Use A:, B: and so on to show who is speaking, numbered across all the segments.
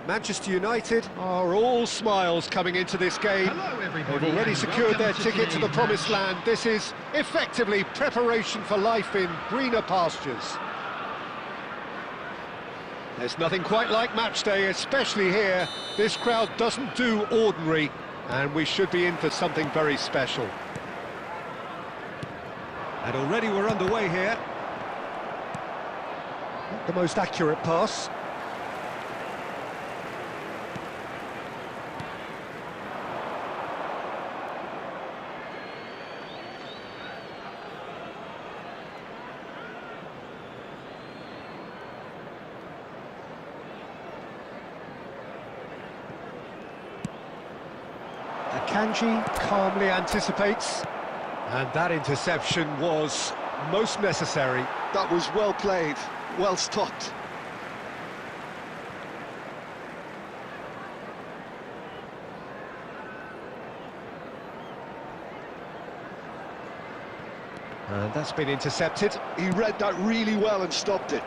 A: Manchester United are all smiles coming into this game.
B: Hello, everybody.
A: They've already secured their ticket to the promised land. This is effectively preparation for life in greener pastures. There's nothing quite like match day, especially here. This crowd doesn't do ordinary, and we should be in for something very special. And already we're underway here. Not the most accurate pass. Akanji calmly anticipates, and that interception was most necessary.
C: That was well played, well stopped.
A: And that's been intercepted.
C: He read that really well and stopped it.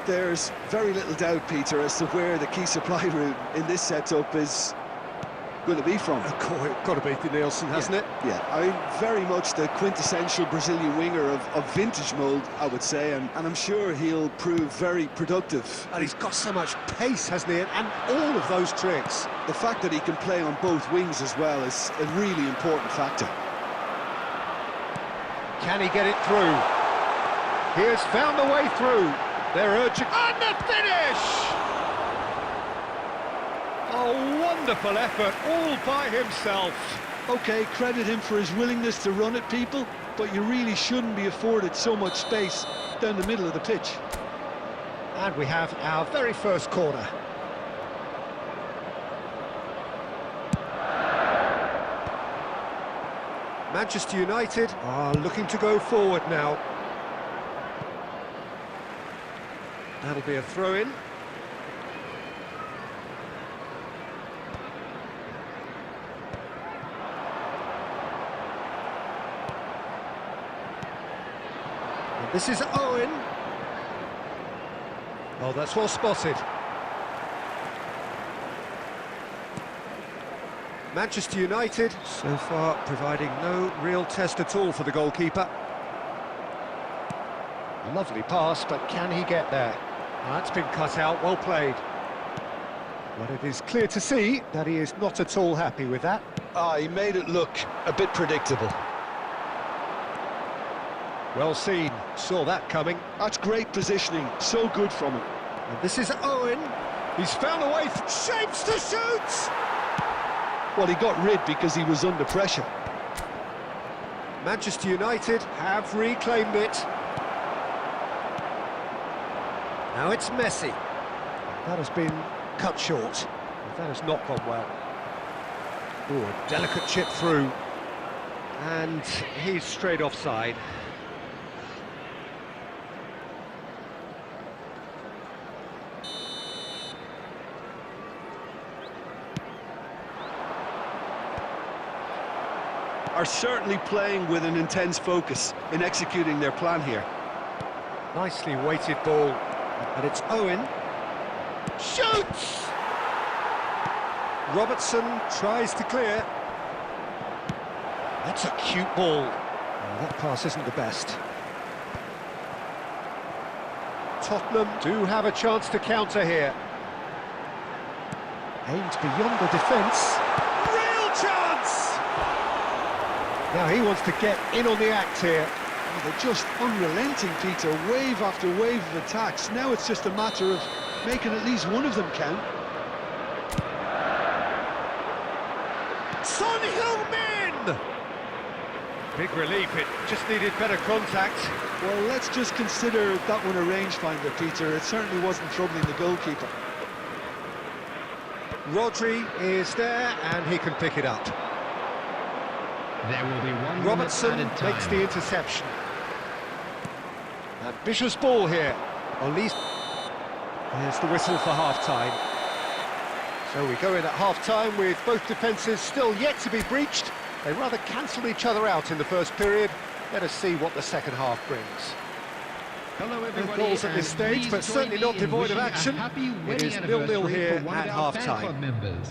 C: There's very little doubt, Peter, as to where the key supply route in this setup is going to be from.
A: Got to be the Nielsen, hasn't it?
C: Yeah, I mean, very much the quintessential Brazilian winger of vintage mould, I would say, and I'm sure he'll prove very productive.
A: And he's got so much pace, hasn't he? And all of those tricks.
C: The fact that he can play on both wings as well is a really important factor.
A: Can he get it through? He has found the way through. They're urging... And the finish! A wonderful effort, all by himself.
C: OK, credit him for his willingness to run at people, but you really shouldn't be afforded so much space down the middle of the pitch.
A: And we have our very first corner. Manchester United are looking to go forward now. That'll be a throw-in. This is Owen. Oh, that's well spotted. Manchester United, so far, providing no real test at all for the goalkeeper. Lovely pass, but can he get there? That's been cut out, well played. But it is clear to see that he is not at all happy with that.
C: He made it look a bit predictable.
A: Well seen, saw that coming.
C: That's great positioning, so good from him.
A: And this is Owen. He's found a way, shapes to shoot!
C: Well, he got rid because he was under pressure.
A: Manchester United have reclaimed it. Now it's Messi. That has been cut short. That has not gone well. Ooh, a delicate chip through. And he's straight offside.
C: Are certainly playing with an intense focus in executing their plan here.
A: Nicely weighted ball, and it's Owen. Shoots! Robertson tries to clear. That's a cute ball. Oh, that pass isn't the best. Tottenham do have a chance to counter here. Aimed beyond the defence. Real chance! Now he wants to get in on the act here.
C: Oh, they're just unrelenting, Peter. Wave after wave of attacks. Now it's just a matter of making at least one of them count.
A: Son Heung-min! Big relief, it just needed better contact.
C: Well, let's just consider that one a rangefinder, Peter. It certainly wasn't troubling the goalkeeper.
A: Rodri is there, and he can pick it up.
B: There will be one
A: Robertson makes the interception. Ambitious ball here. At least there's the whistle for half-time. So we go in at half-time with both defences still yet to be breached. They rather cancelled each other out in the first period. Let us see what the second half brings.
B: Hello,
A: No
B: everybody.
A: goals at this
B: and
A: stage,
B: please
A: but
B: join
A: certainly
B: me
A: not
B: in
A: devoid of
B: wishing a
A: action.
B: happy
A: It
B: wedding
A: is 0-0
B: anniversary
A: here
B: for one
A: at
B: of our fan
A: half-time.
B: club members.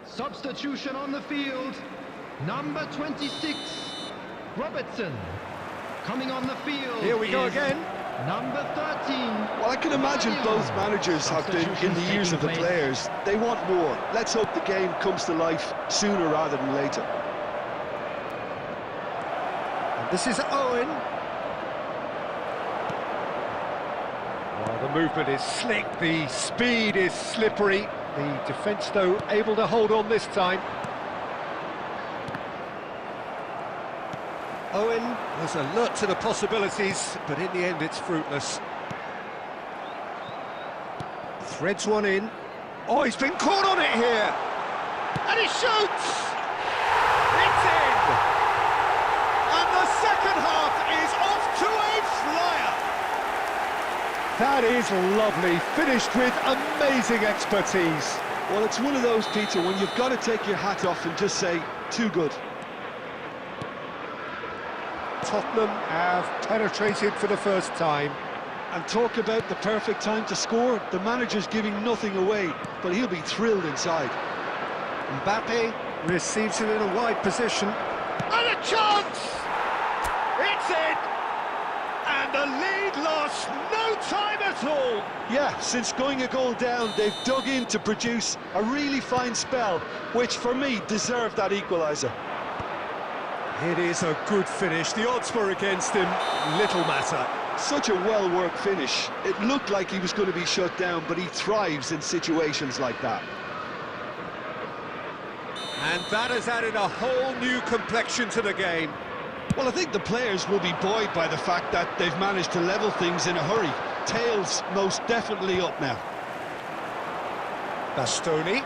B: Substitution on the field. Number 26, Robertson. Coming on the field.
A: Here we go
B: is
A: again.
B: Number 13.
C: Well, I can imagine both managers have been in the ears of the players. They want more. Let's hope the game comes to life sooner rather than later.
A: And this is Owen. Oh, the movement is slick, the speed is slippery. The defence, though, able to hold on this time. Owen was alert to the possibilities, but in the end it's fruitless. Threads one in. Oh, he's been caught on it here! And he shoots! It's in! And the second half is off to a flyer! That is lovely, finished with amazing expertise.
C: Well, it's one of those, Peter, when you've got to take your hat off and just say, too good.
A: Tottenham have penetrated for the first time.
C: And talk about the perfect time to score. The manager's giving nothing away, but he'll be thrilled inside.
A: Mbappe receives it in a wide position. And a chance! It's in! And the lead lost no time at all!
C: Yeah, since going a goal down, they've dug in to produce a really fine spell, which for me deserved that equaliser.
A: It is a good finish. The odds were against him. Little matter.
C: Such a well-worked finish. It looked like he was going to be shut down, but he thrives in situations like that.
A: And that has added a whole new complexion to the game.
C: Well, I think the players will be buoyed by the fact that they've managed to level things in a hurry. Tails most definitely up now.
A: Bastoni.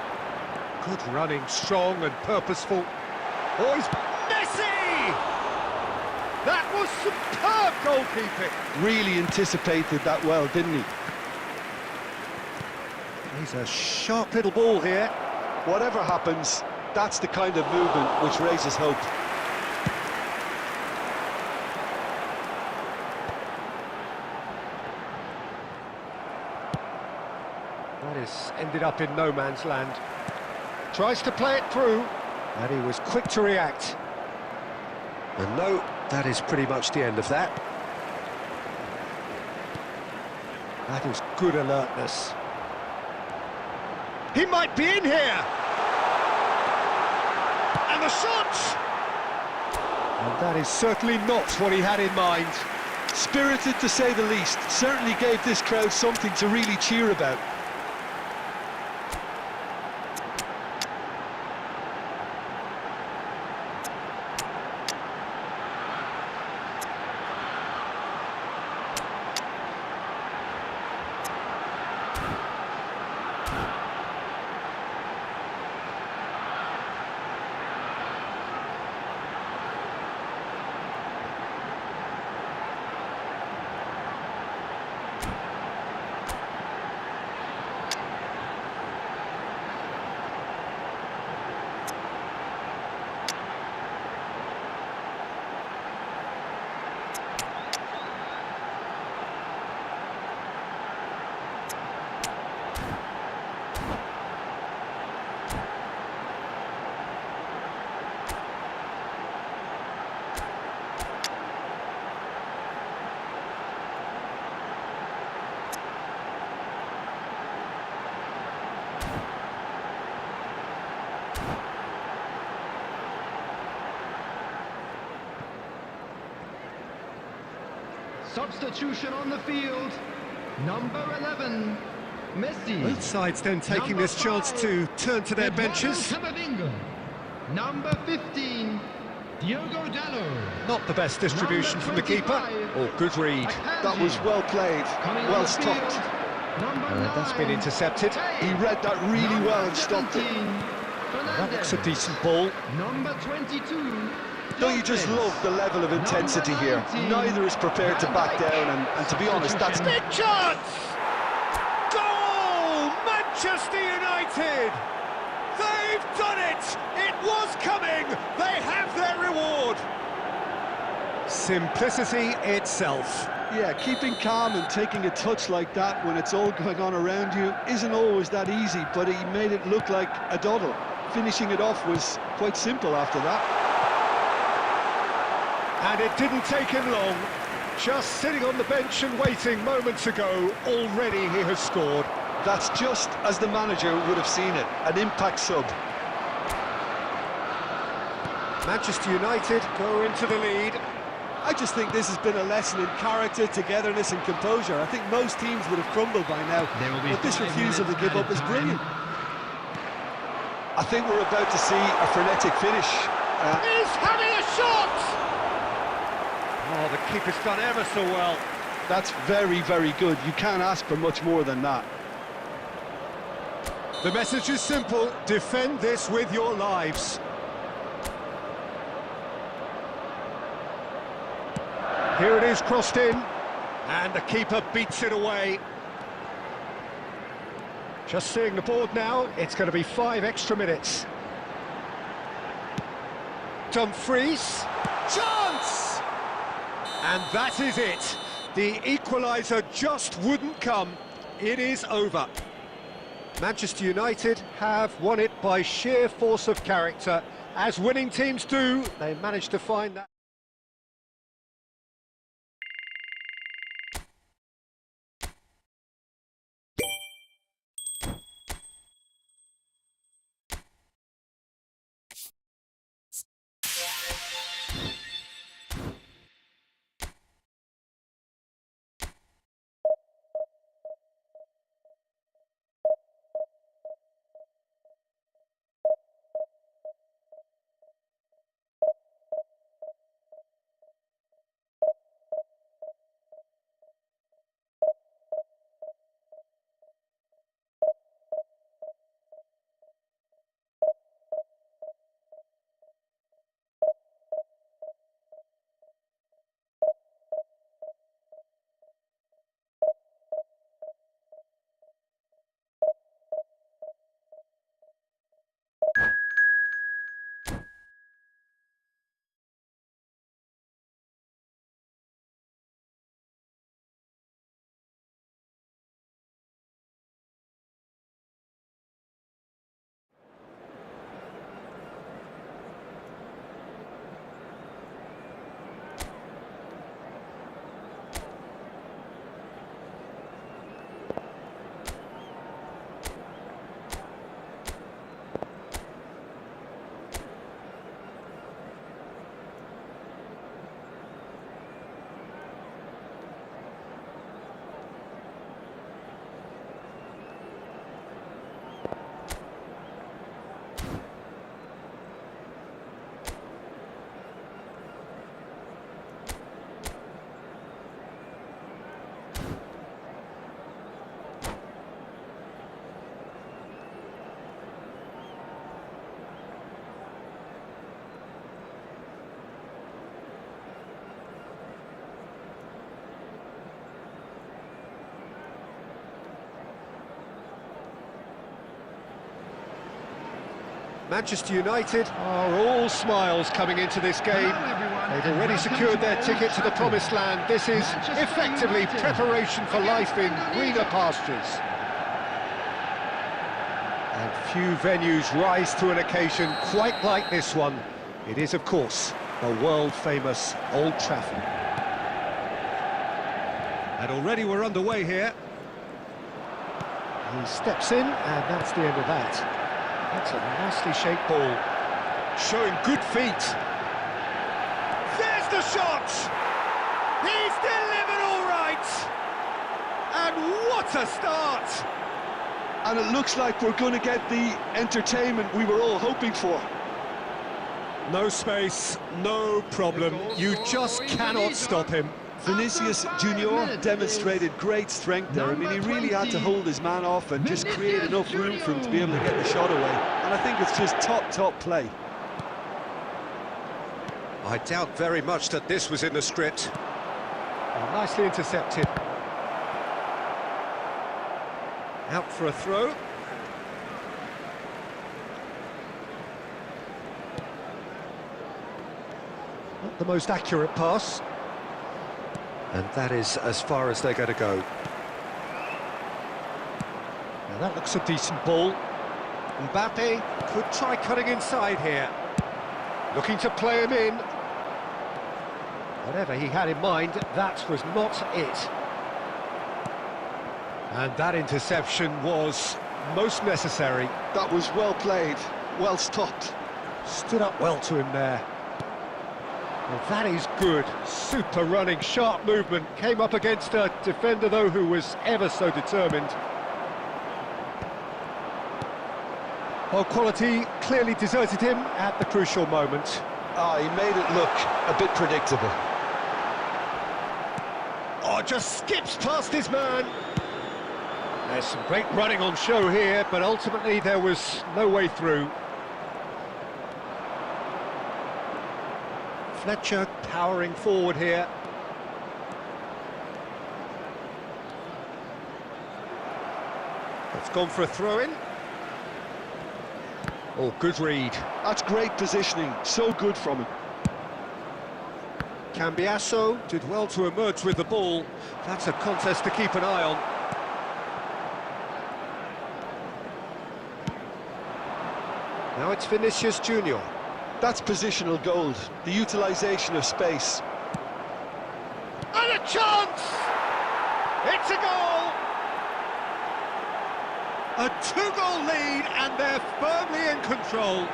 A: Good running, strong and purposeful. Oh, he's Messi! That was superb goalkeeping.
C: Really anticipated that well, didn't he?
A: He's a sharp little ball here.
C: Whatever happens, that's the kind of movement which raises hope.
A: That has ended up in no man's land. Tries to play it through, and he was quick to react. And no, that is pretty much the end of that. That is good alertness. He might be in here! And the shot! And that is certainly not what he had in mind.
C: Spirited to say the least. Certainly gave this crowd something to really cheer about.
B: Substitution on the field. Number 11, Messi.
A: Both sides then taking
B: Number
A: this chance
B: 5,
A: to turn to their
B: Eduardo
A: benches.
B: Camavinga. Number 15, Diogo Dallo.
A: Not the best distribution from the keeper.
B: 25,
A: Oh, good read.
C: That was well played,
B: Coming on
C: well
B: the
C: stopped.
B: field, Number 9,
A: That's been intercepted.
C: He read that really
B: Number
C: well and stopped it.
B: 17,
A: That looks a
B: Fernandes.
A: decent ball.
B: Number 22,
C: Don't you just
B: Lopez.
C: love the level of intensity
B: Number
C: here?
B: 19,
C: Neither is prepared to back
B: Van Dijk.
C: down, and to be honest, that's...
A: Big chance! Goal! Manchester United! They've done it! It was coming! They have their reward! Simplicity itself.
C: Yeah, keeping calm and taking a touch like that when it's all going on around you isn't always that easy, but he made it look like a doddle. Finishing it off was quite simple after that.
A: And it didn't take him long. Just sitting on the bench and waiting moments ago, already he has scored.
C: That's just as the manager would have seen it, an impact sub.
A: Manchester United go into the lead.
C: I just think this has been a lesson in character, togetherness and composure. I think most teams would have crumbled by now,
B: There will be
C: but this
B: 5
C: refusal to
B: minutes
C: give up
B: added
C: is
B: time.
C: brilliant. I think we're about to see a frenetic finish.
A: He's having a shot! Oh, the keeper's done ever so well.
C: That's very, very good. You can't ask for much more than that.
A: The message is simple: defend this with your lives. Here it is, crossed in, and the keeper beats it away. Just seeing the board now, it's going to be 5 extra minutes. Dumfries, chance! And that is it. The equaliser just wouldn't come. It is over. Manchester United have won it by sheer force of character. As winning teams do, they managed to find that. Manchester United are all smiles coming into this game.
B: Hello, everyone,
A: They've
B: and
A: already
B: welcome
A: secured
B: to
A: their
B: Old
A: ticket to the
B: Trafford.
A: promised land. This is
B: Manchester
A: effectively
B: United
A: preparation for life in
B: against
A: greener pastures. And few venues rise to an occasion quite like this one. It is, of course, the world-famous Old Trafford. And already we're underway here. He steps in, and that's the end of that. That's a nicely shaped ball. Showing good feet. There's the shot! He's delivered all right! And what a start!
C: And it looks like we're going to get the entertainment we were all hoping for.
A: No space, no problem. You just cannot stop him.
C: Vinicius Junior demonstrated great strength there. I mean, he really had to hold his man off and just create enough room for him to be able to get the shot away. And I think it's just top play.
A: I doubt very much that this was in the script. Oh, nicely intercepted. Out for a throw. Not the most accurate pass. And that is as far as they're going to go. Now that looks a decent ball. Mbappe could try cutting inside here. Looking to play him in. Whatever he had in mind, that was not it. And that interception was most necessary.
C: That was well played, well stopped.
A: Stood up well to him there. Well, that is good. Super running, sharp movement. Came up against a defender, though, who was ever so determined. Well, quality clearly deserted him at the crucial moment.
C: He made it look a bit predictable.
A: Oh, just skips past his man. There's some great running on show here, but ultimately there was no way through. Fletcher powering forward here. It's gone for a throw-in. Oh, good read.
C: That's great positioning, so good from him.
A: Cambiasso did well to emerge with the ball. That's a contest to keep an eye on. Now it's Vinicius Junior.
C: That's positional gold, the utilisation of space.
A: And a chance! It's a goal! A two-goal lead, and they're firmly in control.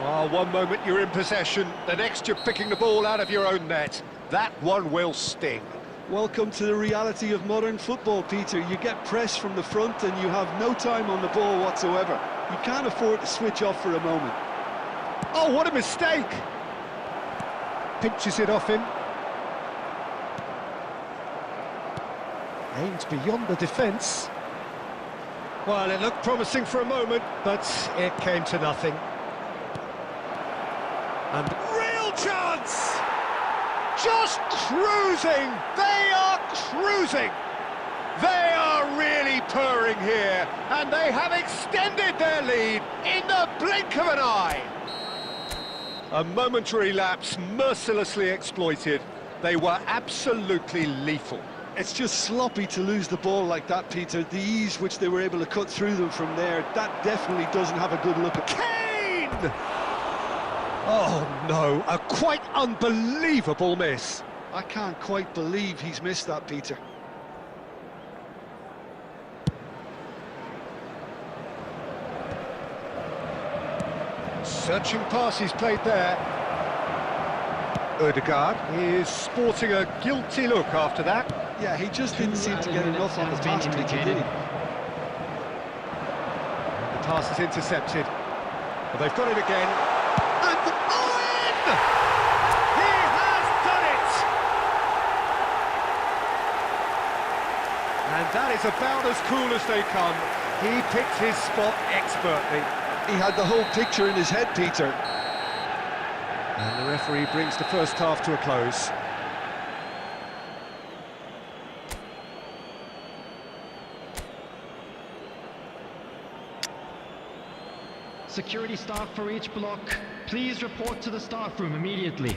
A: Well, one moment you're in possession, the next you're picking the ball out of your own net. That one will sting.
C: Welcome to the reality of modern football, Peter. You get pressed from the front and you have no time on the ball whatsoever. You can't afford to switch off for a moment.
A: Oh, what a mistake! Pinches it off him. Aims beyond the defence. Well, it looked promising for a moment, but it came to nothing. And real chance! Just cruising! They are cruising! They are really purring here, and they have extended their lead in the blink of an eye. A momentary lapse mercilessly exploited. They were absolutely lethal.
C: It's just sloppy to lose the ball like that, Peter. The ease which they were able to cut through them from there, that definitely doesn't have a good look at.
A: Kane! Oh no, a quite unbelievable miss.
C: I can't quite believe he's missed that, Peter.
A: Searching pass he's played there. Odegaard is sporting a guilty look after that.
C: Yeah, he just didn't seem to get enough on the pass, Peter, did he?
A: The pass is intercepted. But they've got it again. And Owen! He has done it! And that is about as cool as they come. He picked his spot expertly.
C: He had the whole picture in his head, Peter.
A: And the referee brings the first half to a close.
B: Security staff for each block, please report to the staff room immediately.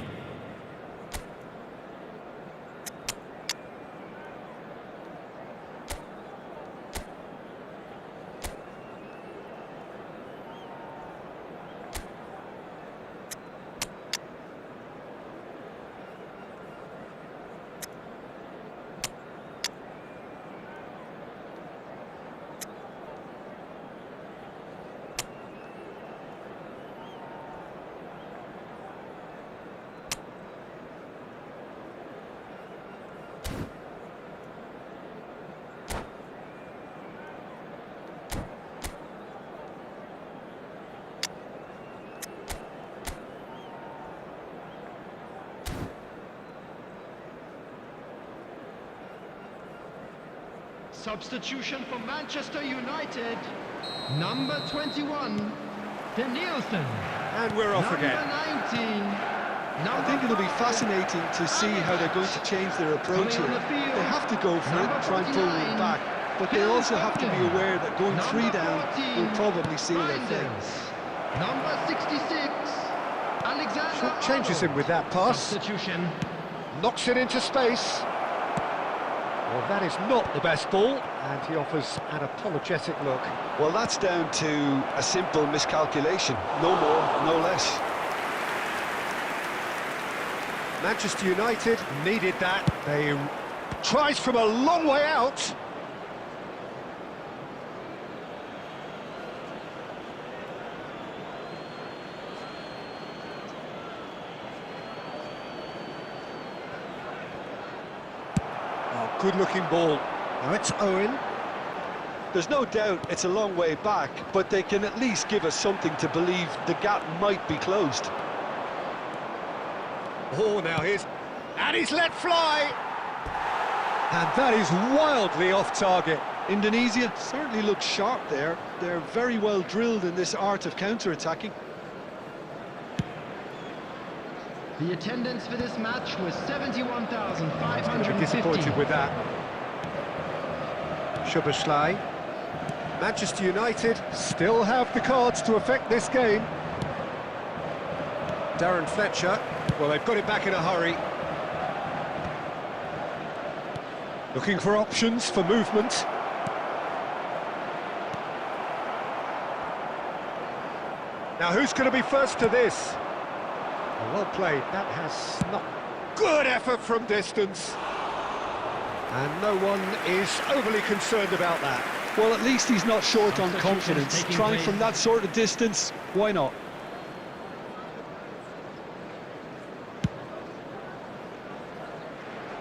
B: Substitution for Manchester United. Number 21, Danielson.
A: And we're off
B: Number
A: again.
B: 19.
C: I think it'll be fascinating to see how they're going to change their approach here. They have to go for it and try and pull it back, but they also have to be aware that going 3 down will probably seal their fate.
B: Number 66, Alexander.
A: Short changes him with that pass.
B: Substitution.
A: Knocks it into space. Well, that is not the best ball, and he offers an apologetic look.
C: Well, that's down to a simple miscalculation. No more, no less.
A: Manchester United needed that. They tries from a long way out. Oh, good-looking ball. Now it's Owen.
C: There's no doubt it's a long way back, but they can at least give us something to believe the gap might be closed.
A: Oh, now and he's let fly! And that is wildly off target.
C: Indonesia certainly looks sharp there. They're very well drilled in this art of counter-attacking.
B: The attendance for this match was 71,550.
A: I'm disappointed with that. Szoboszlai. Manchester United still have the cards to affect this game. Darren Fletcher. Well, they've got it back in a hurry. Looking for options for movement. Now, who's going to be first to this? Well played. That has not... Good effort from distance. And no one is overly concerned about that.
C: Well, at least he's not short on confidence. Trying from that sort of distance, why not?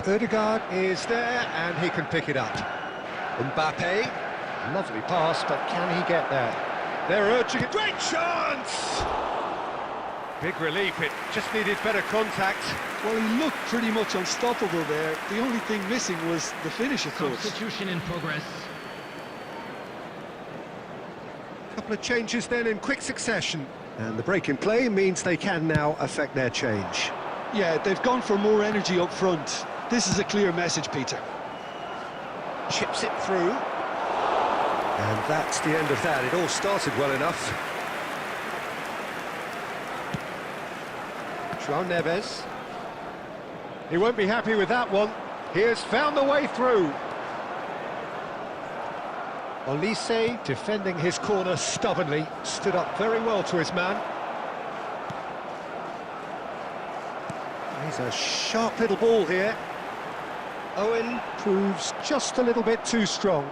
A: Ødegaard is there, and he can pick it up. Mbappe, lovely pass, but can he get there? They're urging it. Great chance! Big relief, it just needed better contact.
C: Well, he looked pretty much unstoppable there. The only thing missing was the finish, of course.
B: Substitution in progress.
A: Couple of changes then in quick succession. And the break in play means they can now affect their change.
C: Yeah, they've gone for more energy up front. This is a clear message, Peter.
A: Chips it through. And that's the end of that. It all started well enough. João Neves. He won't be happy with that one. He has found the way through. Olise, defending his corner stubbornly, stood up very well to his man. He's a sharp little ball here. Owen proves just a little bit too strong.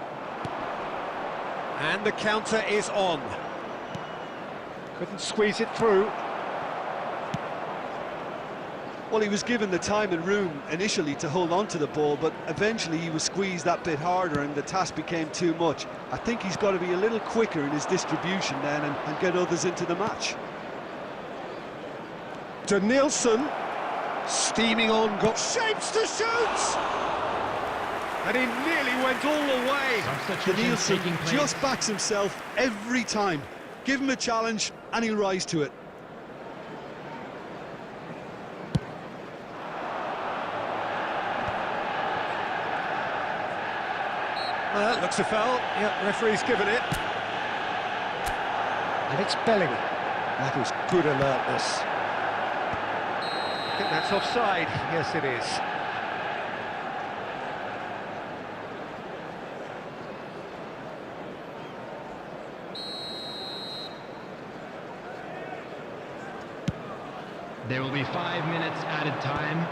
A: And the counter is on. Couldn't squeeze it through.
C: Well, he was given the time and room initially to hold on to the ball, but eventually he was squeezed that bit harder and the task became too much. I think he's got to be a little quicker in his distribution then and get others into the match.
A: Danielson, steaming on, got shapes to shoot! And he nearly went all the way.
C: Danielson just backs himself every time. Give him a challenge and he'll rise to it.
A: Well, that looks a foul. Yep, referee's given it. And it's Bellingham. That is good alertness. I think that's offside. Yes, it is.
B: There will be 5 minutes added time.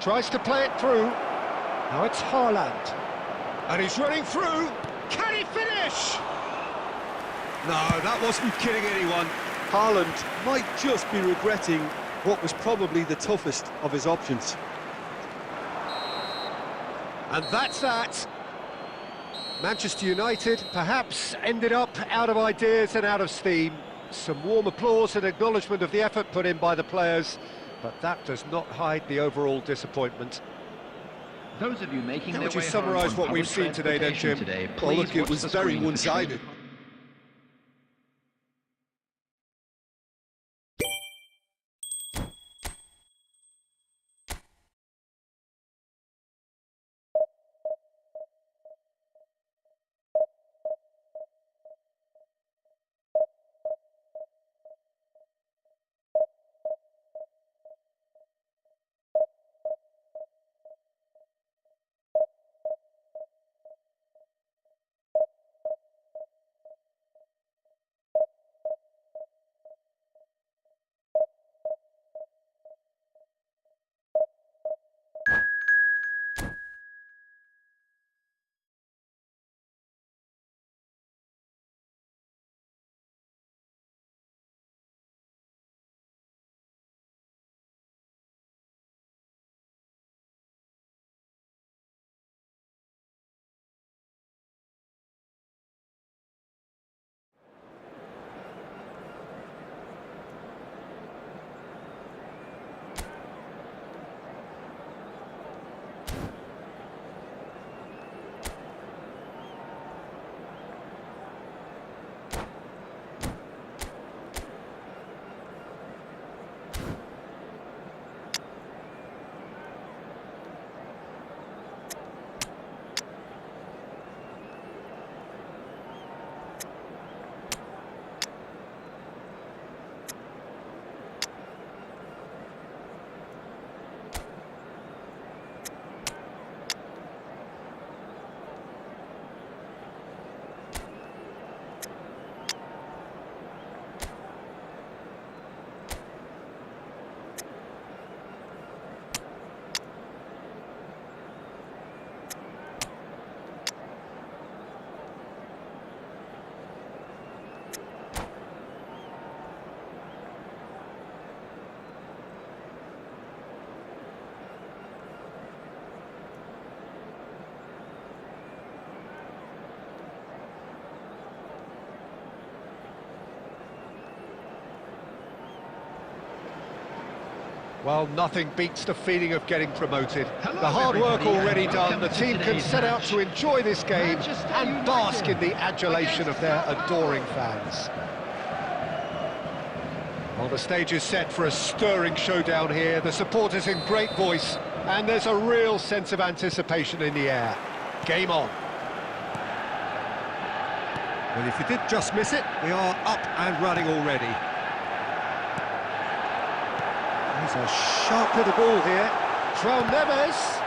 A: Tries to play it through. Now it's Haaland. And he's running through. Can he finish? No, that wasn't kidding anyone.
C: Haaland might just be regretting what was probably the toughest of his options.
A: And that's that. Manchester United perhaps ended up out of ideas and out of steam. Some warm applause and acknowledgement of the effort put in by the players, but that does not hide the overall disappointment.
B: Those of you making
A: How
B: their
A: would you
B: way
A: summarise
B: home
A: what
B: on
A: we've
B: public
A: seen today then,
B: transportation
A: Jim?
B: today,
C: Well,
B: please
C: look, it
B: watch
C: was
B: the
C: very
B: screen for
C: one-sided.
A: Well, nothing beats the feeling of getting promoted.
B: Hello,
A: The hard work
B: everybody,
A: already
B: and
A: done. The
B: welcome to
A: team can
B: today's
A: set out
B: match.
A: to enjoy this game
B: Manchester
A: and
B: United
A: bask in the adulation of their
B: against
A: adoring fans. Well, the stage is set for a stirring showdown here. The supporters in great voice, and there's a real sense of anticipation in the air. Game on. Well, if you did just miss it, we are up and running already. There's a sharp little ball here. João Neves.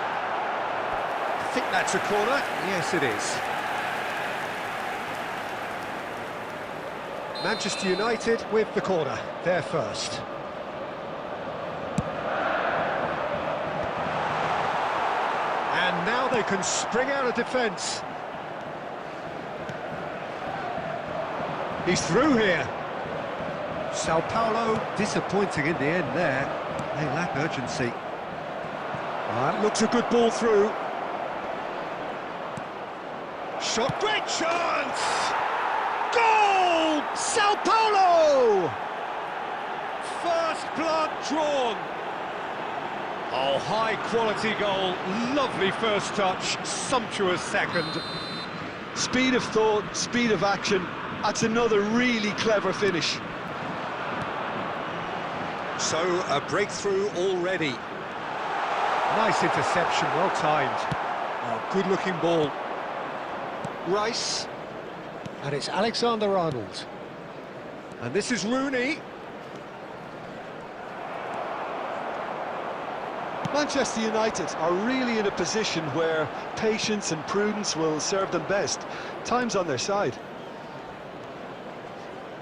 A: I think that's a corner. Yes, it is. Manchester United with the corner. They're first. And now they can spring out of defence. He's through here. Sao Paulo disappointing in the end there. They lack urgency. That looks a good ball through. Shot, great chance! Goal! Sao Paulo! First blood drawn. Oh, high quality goal. Lovely first touch, sumptuous second.
C: Speed of thought, speed of action. That's another really clever finish.
A: So, a breakthrough already. Nice interception, well timed. Oh, good-looking ball. Rice. And it's Alexander-Arnold. And this is Rooney.
C: Manchester United are really in a position where patience and prudence will serve them best. Time's on their side.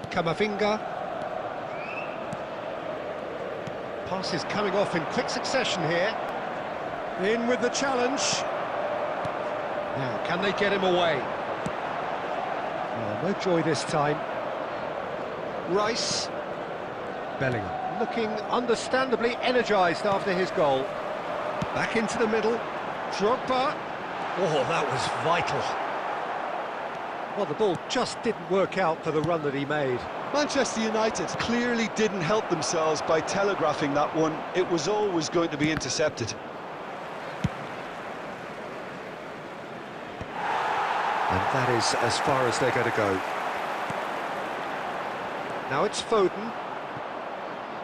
A: Camavinga. Passes coming off in quick succession here. In with the challenge. Now, can they get him away? Oh, no joy this time. Rice. Bellingham, looking understandably energised after his goal. Back into the middle. Drogba. Oh, that was vital. Well, the ball just didn't work out for the run that he made.
C: Manchester United clearly didn't help themselves by telegraphing that one. It was always going to be intercepted.
A: And that is as far as they're going to go. Now it's Foden.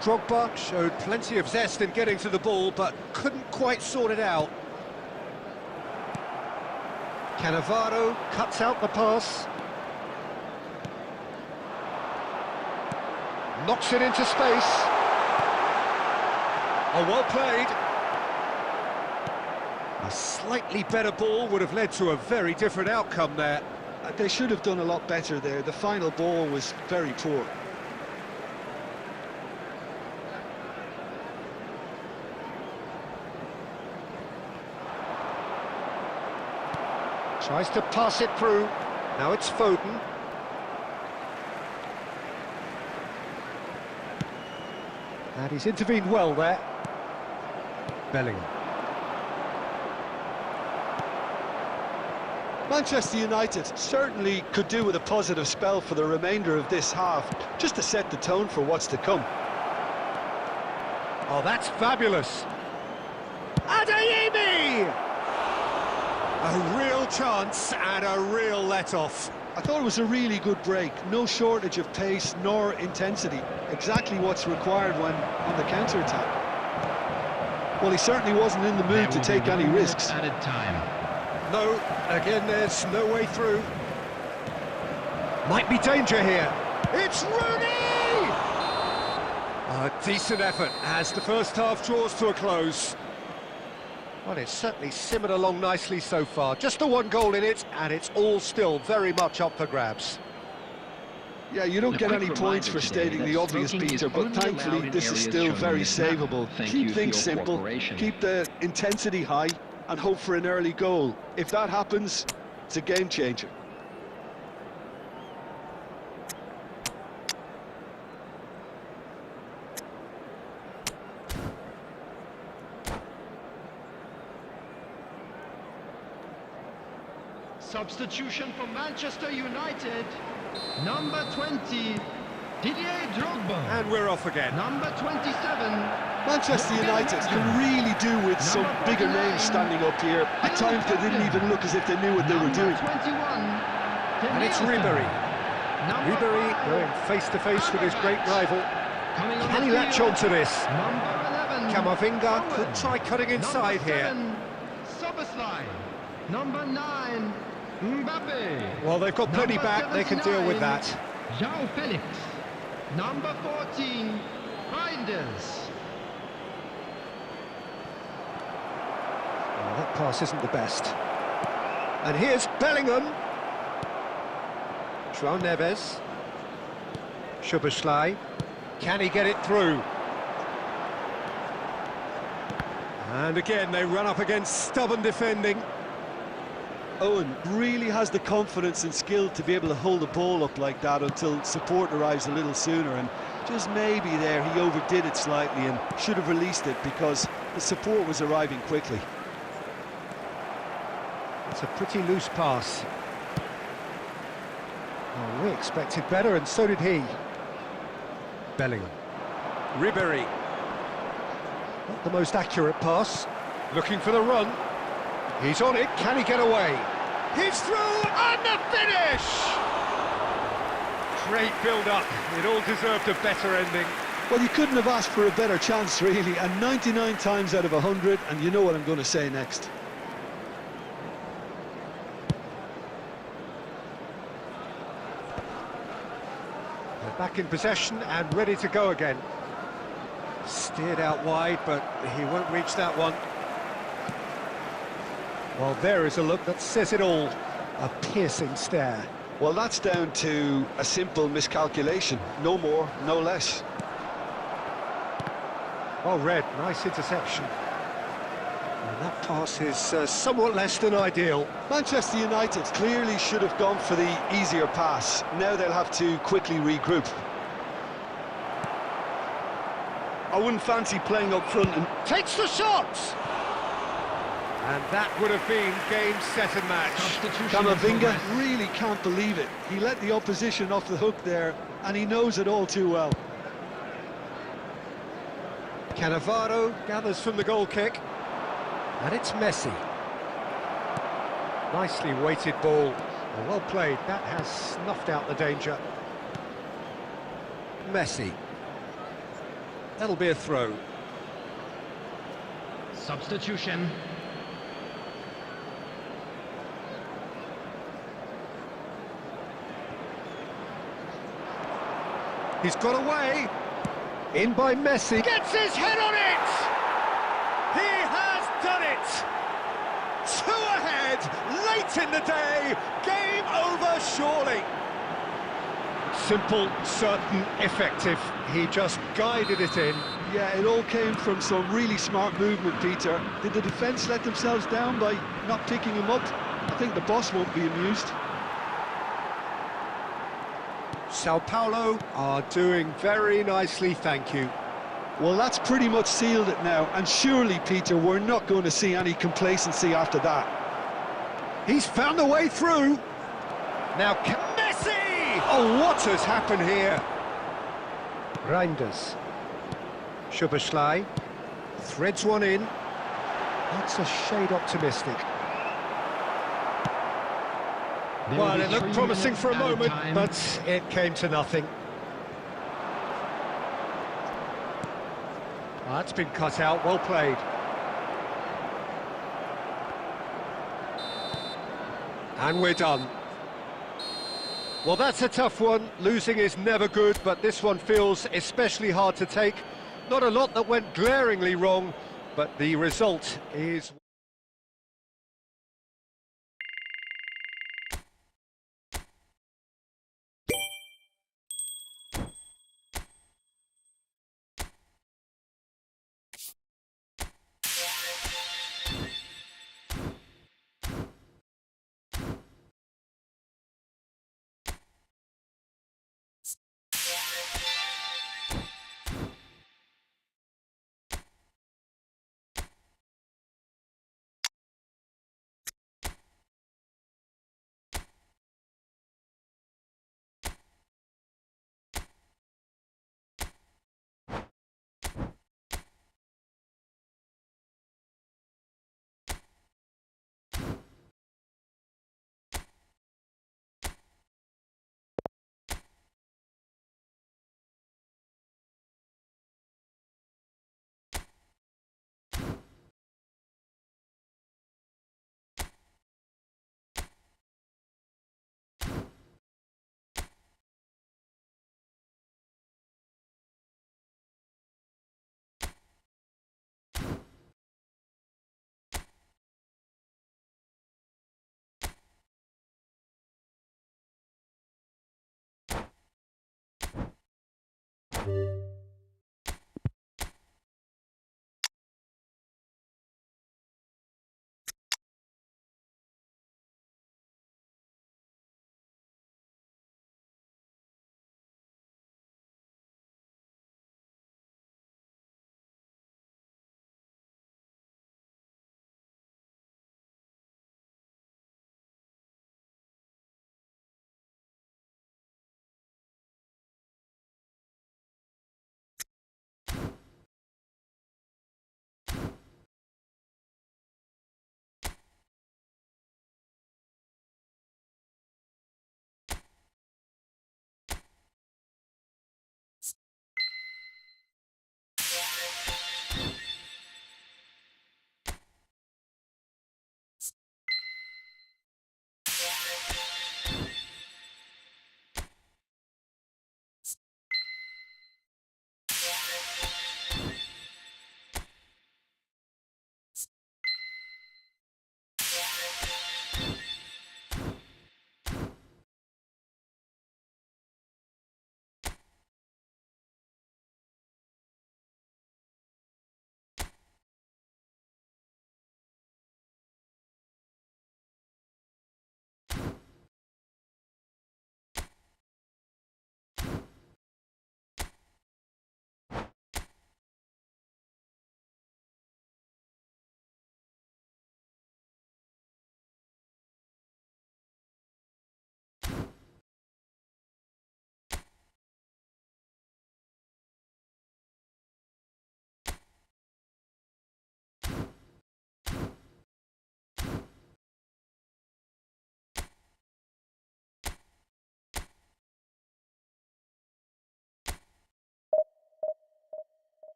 A: Drogba showed plenty of zest in getting to the ball, but couldn't quite sort it out. Cannavaro cuts out the pass. Knocks it into space. Oh, well played. A slightly better ball would have led to a very different outcome there.
C: They should have done a lot better there. The final ball was very poor.
A: Tries to pass it through. Now it's Foden. And he's intervened well there. Bellingham.
C: Manchester United certainly could do with a positive spell for the remainder of this half, just to set the tone for what's to come.
A: Oh, that's fabulous. Adeyemi! A real chance and a real let-off.
C: I thought it was a really good break. No shortage of pace nor intensity. Exactly what's required when on the counter-attack. Well, he certainly wasn't in the mood to take any risks.
B: Added time.
A: No, again, there's no way through. Might be danger here. It's Rooney! A decent effort as the first half draws to a close. Well, it's certainly simmered along nicely so far. Just the one goal in it, and it's all still very much up for grabs.
C: Yeah, you don't get any points for stating the obvious, Peter, but thankfully this is still very savable. Keep things simple, keep the intensity high, and hope for an early goal. If that happens, it's a game changer.
B: Substitution for Manchester United. Number 20, Didier Drogba.
A: And we're off again.
B: Number 27.
C: Manchester United can really do with some bigger names standing up here. At times they didn't even look as if they knew what they were doing.
A: And it's Ribery. Ribery going face-to-face with his great rival. Can he latch on to this? Camavinga could try cutting inside here.
B: Number 9, Mbappe.
A: Well, they've got plenty back, they can deal with that.
B: João Felix. Number 14, Reinders.
A: Well, that pass isn't the best. And here's Bellingham. João Neves. Szoboszlai. Can he get it through? And again, they run up against stubborn defending.
C: Owen really has the confidence and skill to be able to hold the ball up like that until support arrives a little sooner, and just maybe there he overdid it slightly and should have released it because the support was arriving quickly.
A: It's a pretty loose pass. Oh, we expected better, and so did he. Bellingham. Ribery. Not the most accurate pass. Looking for the run. He's on it, can he get away? He's through, and the finish! Great build-up, it all deserved a better ending.
C: Well, you couldn't have asked for a better chance, really, and 99 times out of 100, and you know what I'm going to say next.
A: They're back in possession and ready to go again. Steered out wide, but he won't reach that one. Well, there is a look that says it all. A piercing stare.
C: Well, that's down to a simple miscalculation. No more, no less.
A: Well read, nice interception. And that pass is somewhat less than ideal.
C: Manchester United clearly should have gone for the easier pass. Now they'll have to quickly regroup. I wouldn't fancy playing up front and...
A: Takes the shot! And that would have been game, set and match.
C: Camavinga really can't believe it. He let the opposition off the hook there, and he knows it all too well.
A: Cannavaro gathers from the goal kick. And it's Messi. Nicely weighted ball. Well played, that has snuffed out the danger. Messi. That'll be a throw.
B: Substitution.
A: He's got away. In by Messi. Gets his head on it! He has done it! 2 ahead, late in the day. Game over, surely. Simple, certain, effective. He just guided it in.
C: Yeah, it all came from some really smart movement, Peter. Did the defence let themselves down by not picking him up? I think the boss won't be amused.
A: Sao Paulo are doing very nicely, thank you.
C: Well, that's pretty much sealed it now, and surely, Peter, we're not going to see any complacency after that.
A: He's found a way through. Now, Messi! Oh, what has happened here? Reinders. Schuberschlei. Threads one in. That's a shade optimistic.
B: There
A: Well,
B: will
A: it
B: be
A: looked
B: 3
A: promising
B: minutes
A: for a
B: added
A: moment,
B: time.
A: but it came to nothing. Well, that's been cut out, well played. And we're done. Well, that's a tough one. Losing is never good, but this one feels especially hard to take. Not a lot that went glaringly wrong, but the result is...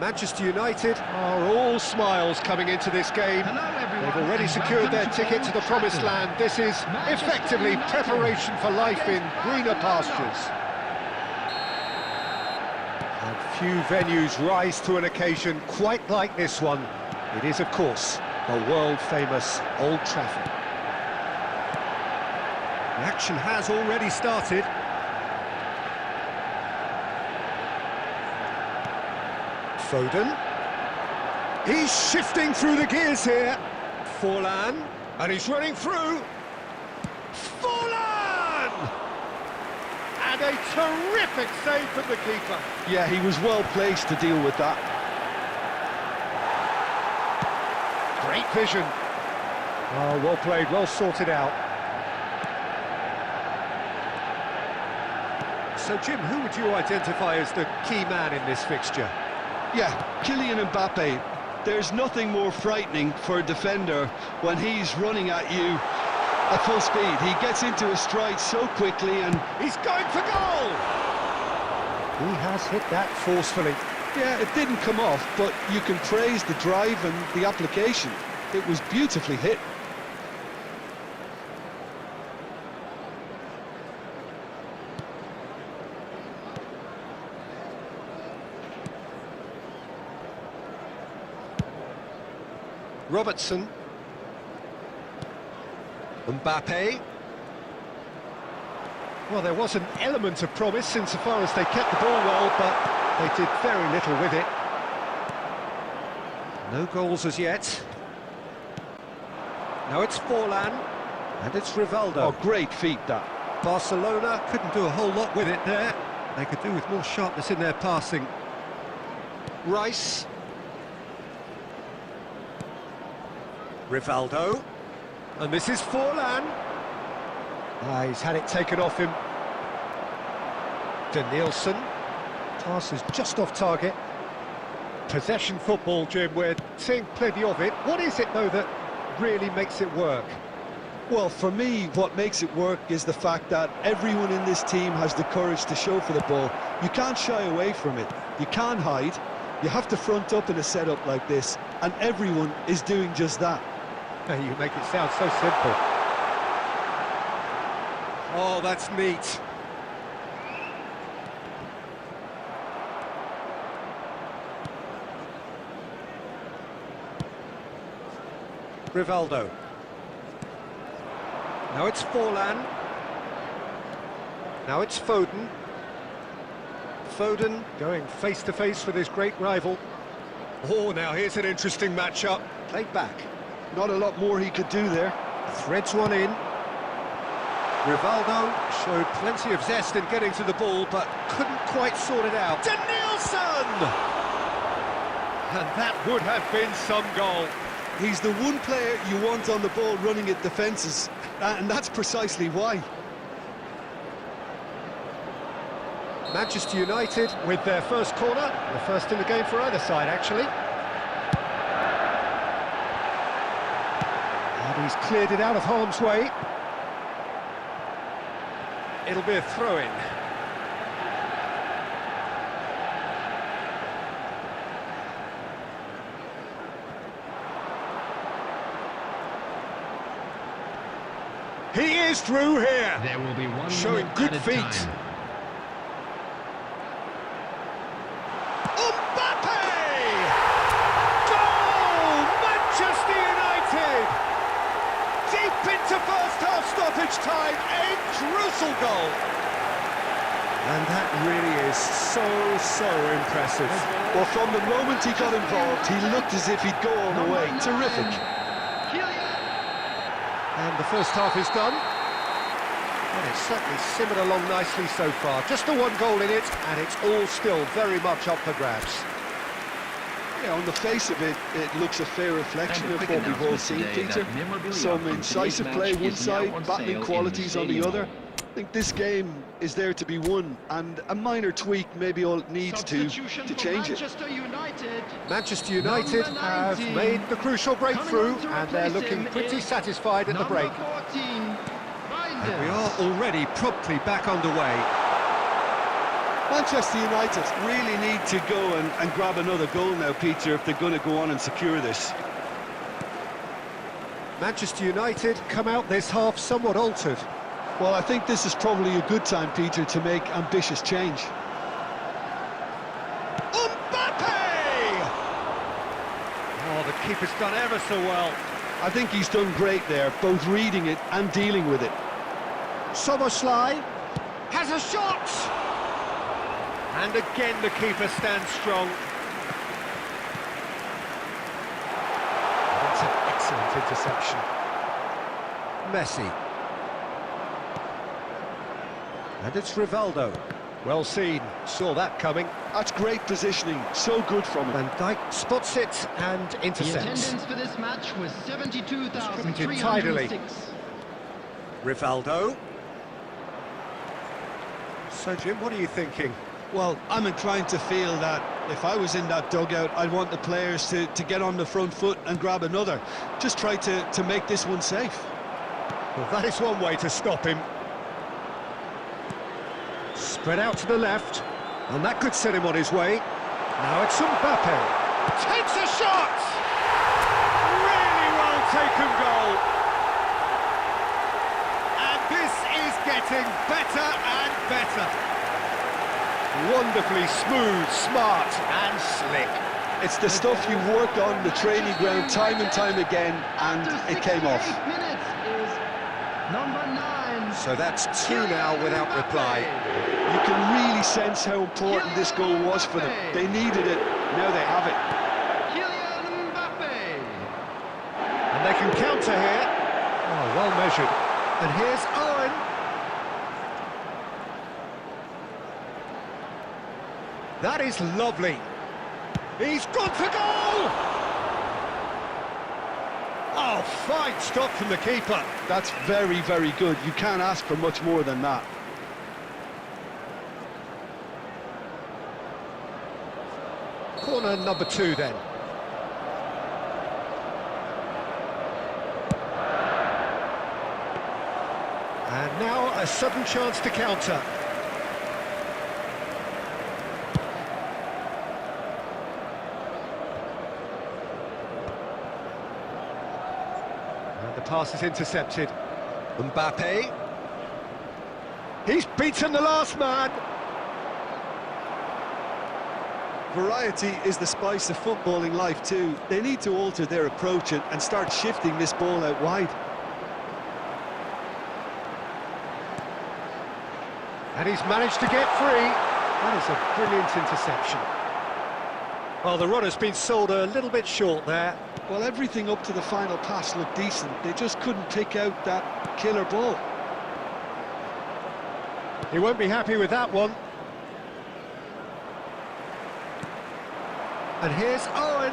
A: Manchester United are all smiles coming into this game.
B: Hello, everyone,
A: They've already
B: and
A: secured their
B: welcome to
A: ticket to the
B: Old
A: promised
B: Trafford.
A: land. This is
B: Manchester
A: effectively
B: United
A: preparation for life in greener pastures. And few venues rise to an occasion quite like this one. It is, of course, the world-famous Old Trafford. The action has already started. Foden. He's shifting through the gears here. Forlan, and he's running through. Forlan! And a terrific save from the keeper.
C: Yeah, he was well placed to deal with that.
A: Great vision. Oh, well played, well sorted out. So, Jim, who would you identify as the key man in this fixture?
C: Yeah, Kylian Mbappe. There's nothing more frightening for a defender when he's running at you at full speed. He gets into a stride so quickly and...
A: He's going for goal! He has hit that forcefully.
C: Yeah, it didn't come off, but you can praise the drive and the application. It was beautifully hit.
A: Robertson. Mbappe. Well, there was an element of promise insofar as they kept the ball well, but they did very little with it. No goals as yet. Now it's Forlan, and it's Rivaldo.
C: Oh, great feat, that.
A: Barcelona couldn't do a whole lot with it there. They could do with more sharpness in their passing. Rice. Rivaldo. And this is Forlan. He's had it taken off him. Danielson. Pass is just off target. Possession football, Jim, we're seeing plenty of it. What is it, though, that really makes it work?
C: Well, for me, what makes it work is the fact that everyone in this team has the courage to show for the ball. You can't shy away from it. You can't hide. You have to front up in a setup like this, and everyone is doing just that.
A: You make it sound so simple. Oh, that's neat. Rivaldo. Now it's Forlan. Now it's Foden. Foden going face-to-face with his great rival. Oh, now here's an interesting matchup. Played back.
C: Not a lot more he could do there.
A: Threads one in. Rivaldo showed plenty of zest in getting to the ball, but couldn't quite sort it out. Danielson! And that would have been some goal.
C: He's the one player you want on the ball running at defences, and that's precisely why.
A: Manchester United with their first corner, the first in the game for either side, actually. And he's cleared it out of harm's way. It'll be a throw-in. He is through here.
B: There will be one
A: Showing
B: minute
A: good
B: added
A: feet.
B: time.
A: Mbappe! Goal! Manchester United! Deep into first half stoppage time, a crucial goal. And that really is so impressive.
C: Well, from the moment he got involved, he looked as if he'd go all the way. Terrific.
A: And the first half is done. And it's certainly simmered along nicely so far. Just the one goal in it, and it's all still very much up for grabs.
C: Yeah, on the face of it, it looks a fair reflection of what we've all seen, Peter. Some incisive play one side, battling qualities on the other. I think this game is there to be won, and a minor tweak maybe all it needs to change it.
A: Manchester United have made the crucial breakthrough, and they're looking pretty satisfied at the break. And we are already promptly back underway.
C: Manchester United really need to go and grab another goal now, Peter, if they're going to go on and secure this.
A: Manchester United come out this half somewhat altered.
C: Well, I think this is probably a good time, Peter, to make ambitious change.
A: Oh, the keeper's done ever so well.
C: I think he's done great there, both reading it and dealing with it.
A: Soboslai has a shot! And again the keeper stands strong. That's an excellent interception. Messi. And it's Rivaldo. Well seen, saw that coming.
C: That's great positioning, so good from him.
A: Van Dijk spots it and
B: The
A: intercepts.
B: attendance for this match was
A: Distributed tidily.
B: 72,306.
A: Rivaldo. So Jim, what are you thinking?
C: Well, I'm inclined to feel that if I was in that dugout, I'd want the players to get on the front foot and grab another. Just try to make this one safe.
A: Well, that is one way to stop him. Spread out to the left, and that could set him on his way. Now it's Mbappe. Takes a shot! Really well taken goal. And this is getting better and better. Wonderfully smooth, smart and slick.
C: It's the stuff you work on the training ground time and time again, and it came off.
B: 68 minutes is number 9.
A: So that's 2 now without reply.
C: You can really sense how important this goal was for them. They needed it, now they have it.
B: Kylian Mbappe.
A: And they can counter here. Oh, well measured. And here's Owen. That is lovely. He's gone for goal! Oh, fine stop from the keeper.
C: That's very, very good. You can't ask for much more than that.
A: Corner number 2 then. And now a sudden chance to counter. And the pass is intercepted. Mbappe. He's beaten the last man.
C: Variety is the spice of footballing life too. They need to alter their approach and start shifting this ball out wide.
A: And he's managed to get free. That is a brilliant interception. Well, the runner's been sold a little bit short there.
C: Well, everything up to the final pass looked decent. They just couldn't pick out that killer ball.
A: He won't be happy with that one. And here's Owen.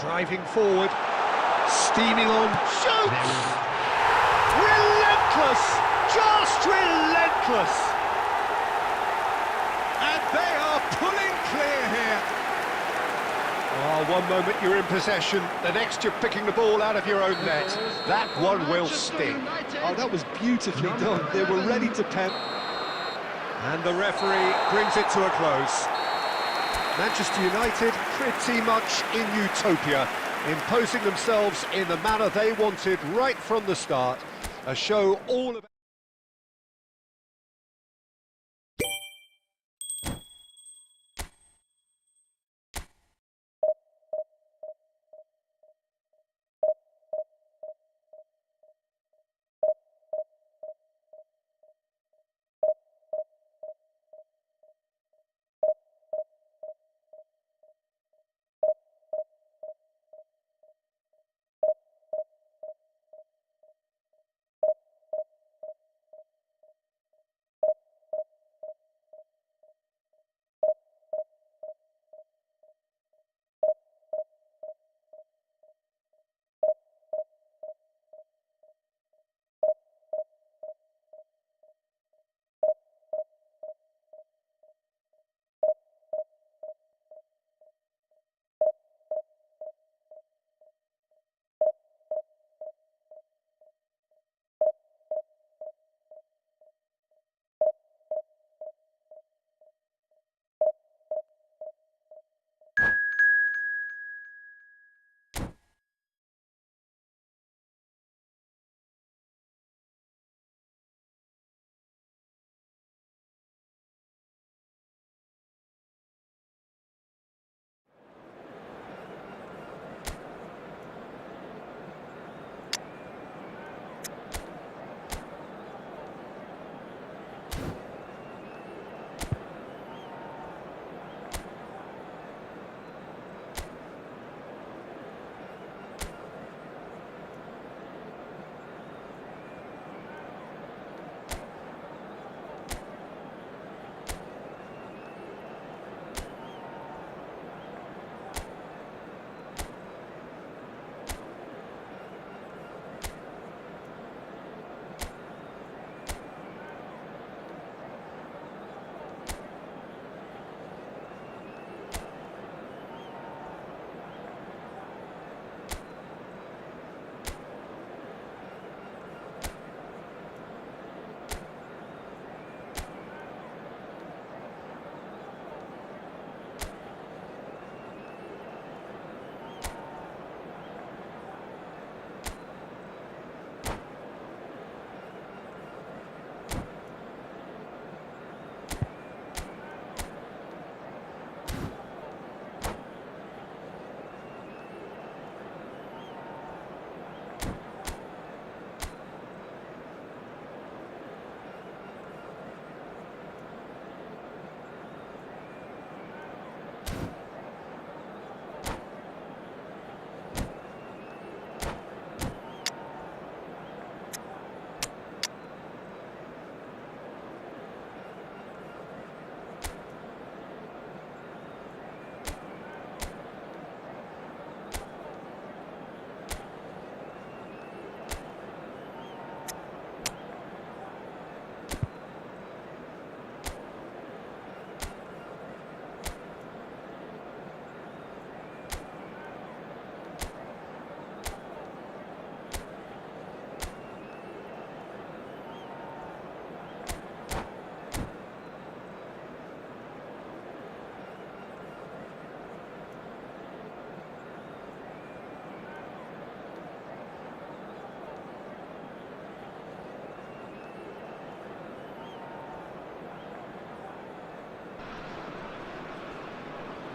A: Driving forward. Steaming on. Shoots! Relentless! Just relentless! And they are pulling clear here. Oh, one moment you're in possession, the next you're picking the ball out of your own net. That one will sting.
C: Oh, that was beautifully done. They were ready to pounce.
A: And the referee brings it to a close. Manchester United pretty much in utopia, imposing themselves in the manner they wanted right from the start. A show all about...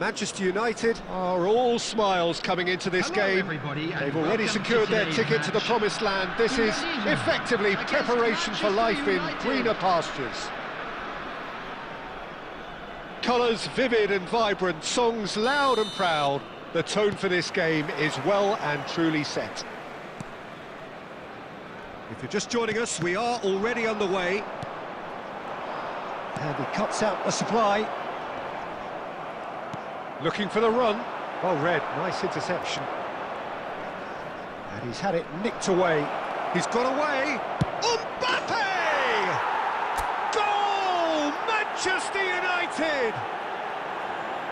A: Manchester United are all smiles coming into this
B: Hello,
A: game.
B: everybody, and
A: They've already
B: welcome
A: secured
B: to
A: their
B: today's
A: ticket to the
B: match.
A: promised land. This is
B: Indonesia
A: effectively
B: against
A: preparation for
B: Manchester
A: life in
B: United.
A: greener pastures. Colours vivid and vibrant, songs loud and proud. The tone for this game is well and truly set. If you're just joining us, we are already underway. And he cuts out the supply. Looking for the run. Well read, nice interception. And he's had it nicked away. He's got away. Mbappe! Goal! Manchester United!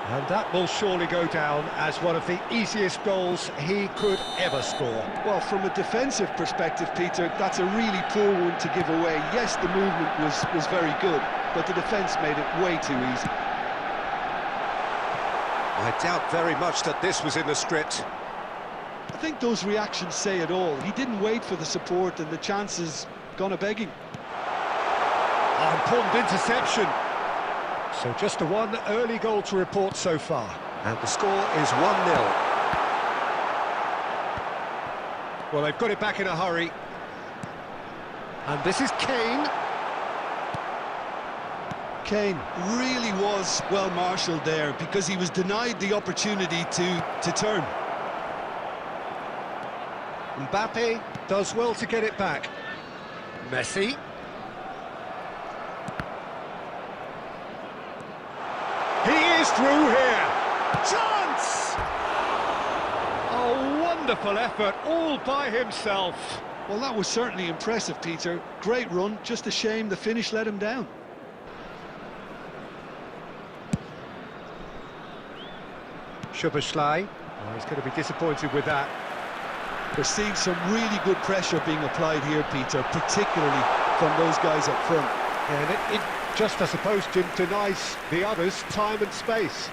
A: And that will surely go down as one of the easiest goals he could ever score.
C: Well, from a defensive perspective, Peter, that's a really poor one to give away. Yes, the movement was very good, but the defence made it way too easy.
A: I doubt very much that this was in the script.
C: I think those reactions say it all. He didn't wait for the support and the chances gone a-begging.
A: Important interception. So just the one early goal to report so far. And the score is 1-0. Well, they've got it back in a hurry. And this is Kane.
C: Kane really was well marshalled there because he was denied the opportunity to turn.
A: Mbappe does well to get it back. Messi. He is through here. Chance! A wonderful effort all by himself.
C: Well, that was certainly impressive, Peter. Great run, just a shame the finish let him down.
A: Szoboszlai. Oh, he's going to be disappointed with that.
C: We're seeing some really good pressure being applied here, Peter, particularly from those guys up front.
A: And it just, I suppose, denies the others time and space.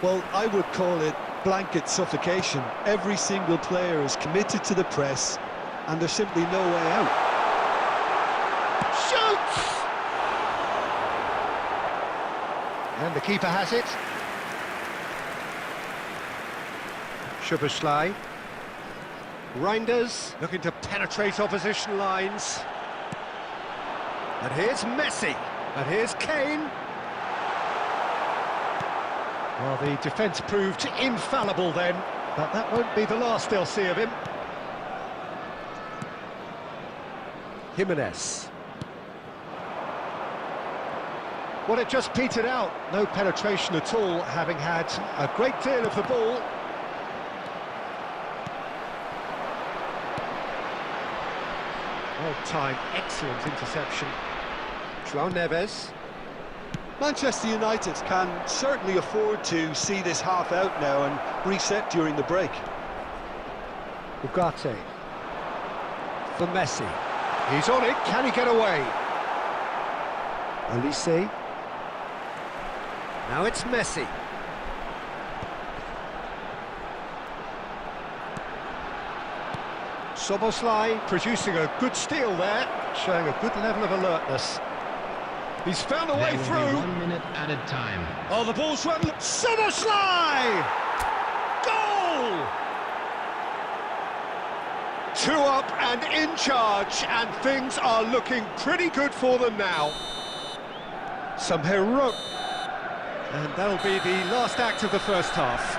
C: Well, I would call it blanket suffocation. Every single player is committed to the press, and there's simply no way out.
A: Shoots! And the keeper has it. Szoboszlai. Reinders looking to penetrate opposition lines. And here's Messi. And here's Kane. Well, the defence proved infallible then, but that won't be the last they'll see of him. Jimenez. Well, it just petered out. No penetration at all, having had a great deal of the ball. Well-timed, excellent interception. João Neves.
C: Manchester United can certainly afford to see this half out now and reset during the break.
A: Ugarte. For Messi. He's on it, can he get away? Olise. Now it's Messi. Szoboszlai producing a good steal there, showing a good level of alertness. He's found a way through.
B: 1 minute added time.
A: Oh, the ball's run. Szoboszlai! Goal! 2 up and in charge, and things are looking pretty good for them now. Some heroic. And that'll be the last act of the first half.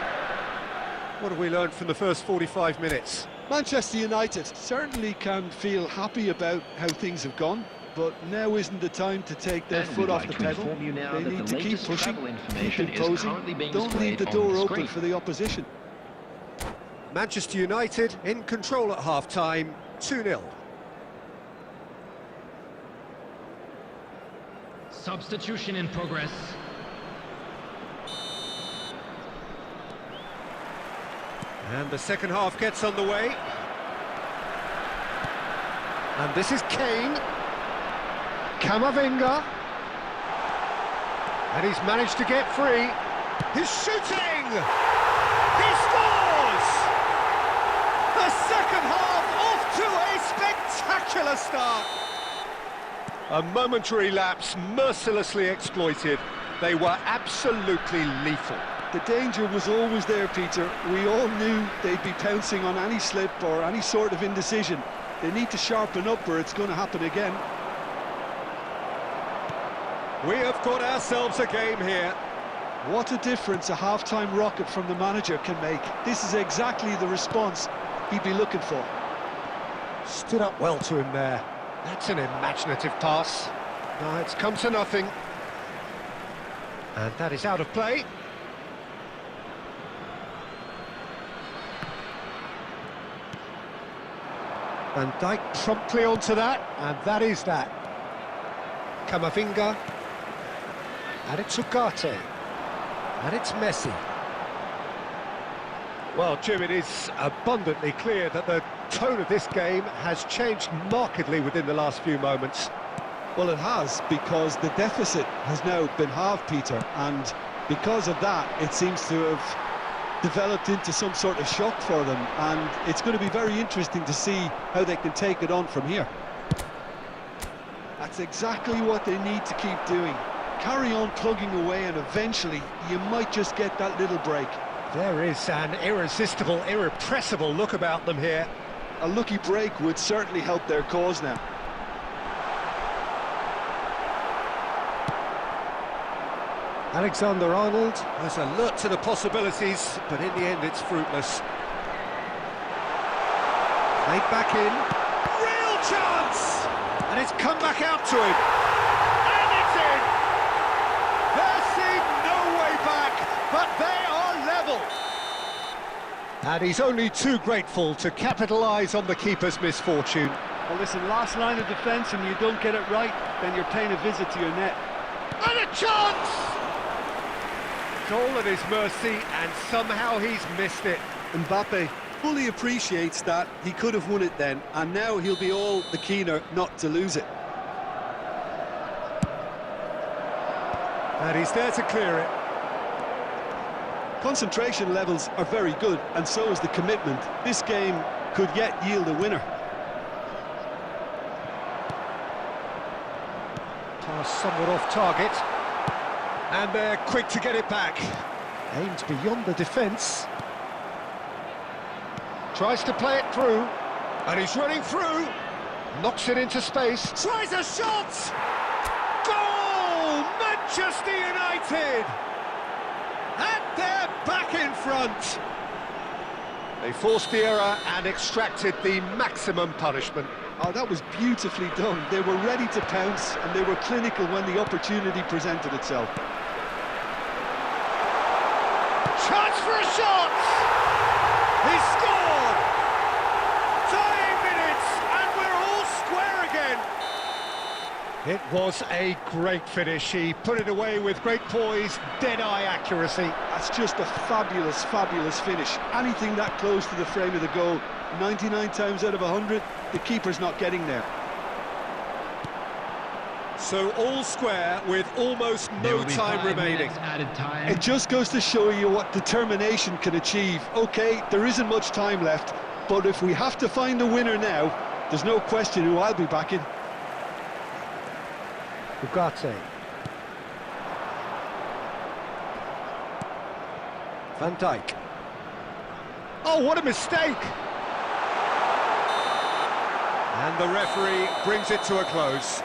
A: What have we learned from the first 45 minutes?
C: Manchester United certainly can feel happy about how things have gone, but now isn't the time to take their foot off the pedal. They need to keep pushing, keep imposing, don't leave the door open for the opposition.
A: Manchester United in control at half-time, 2-0.
B: Substitution in progress.
A: And the second half gets underway. And this is Kane. Camavinga. And he's managed to get free. He's shooting! He scores! The second half off to a spectacular start. A momentary lapse mercilessly exploited. They were absolutely lethal.
C: The danger was always there, Peter. We all knew they'd be pouncing on any slip or any sort of indecision. They need to sharpen up or it's going to happen again.
A: We have got ourselves a game here.
C: What a difference a half-time rocket from the manager can make. This is exactly the response he'd be looking for.
A: Stood up well to him there. That's an imaginative pass. No, it's come to nothing. And that is out of play. Van Dijk promptly onto that, and that is that. Camavinga. And it's Ugarte. And it's Messi. Well, Jim, it is abundantly clear that the tone of this game has changed markedly within the last few moments.
C: Well, it has, because the deficit has now been halved, Peter, and because of that, it seems to have developed into some sort of shock for them, and it's going to be very interesting to see how they can take it on from here. That's exactly what they need to keep doing. Carry on plugging away, and eventually you might just get that little break.
A: There is an irresistible, irrepressible look about them here.
C: A lucky break would certainly help their cause now.
A: Alexander-Arnold has alert to the possibilities, but in the end it's fruitless. Played back in. Real chance! And it's come back out to him. And it's in! There seemed no way back, but they are level. And he's only too grateful to capitalise on the keeper's misfortune.
C: Well, listen, last line of defence, and you don't get it right, then you're paying a visit to your net.
A: And a chance! It's all at his mercy, and somehow he's missed it.
C: Mbappe fully appreciates that he could have won it then, and now he'll be all the keener not to lose it.
A: And he's there to clear it.
C: Concentration levels are very good, and so is the commitment. This game could yet yield a winner.
A: Pass somewhat off target. And they're quick to get it back. Aimed beyond the defence. Tries to play it through. And he's running through. Knocks it into space. Tries a shot! Goal! Manchester United! And they're back in front. They forced the error and extracted the maximum punishment.
C: Oh, that was beautifully done. They were ready to pounce, and they were clinical when the opportunity presented itself.
A: Chance for a shot! He scored! Dying minutes, and we're all square again. It was a great finish. He put it away with great poise, dead-eye accuracy.
C: That's just a fabulous, fabulous finish. Anything that close to the frame of the goal, 99 times out of 100, the keeper's not getting there.
A: So all square with almost no time remaining.
B: Added time.
C: It just goes to show you what determination can achieve. Okay, there isn't much time left, but if we have to find a winner now, there's no question who I'll be backing.
A: Ugarte. Van Dijk. Oh, what a mistake! And the referee brings it to a close.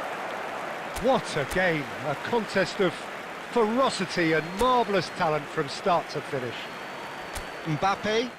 A: What a game, a contest of ferocity and marvellous talent from start to finish. Mbappe.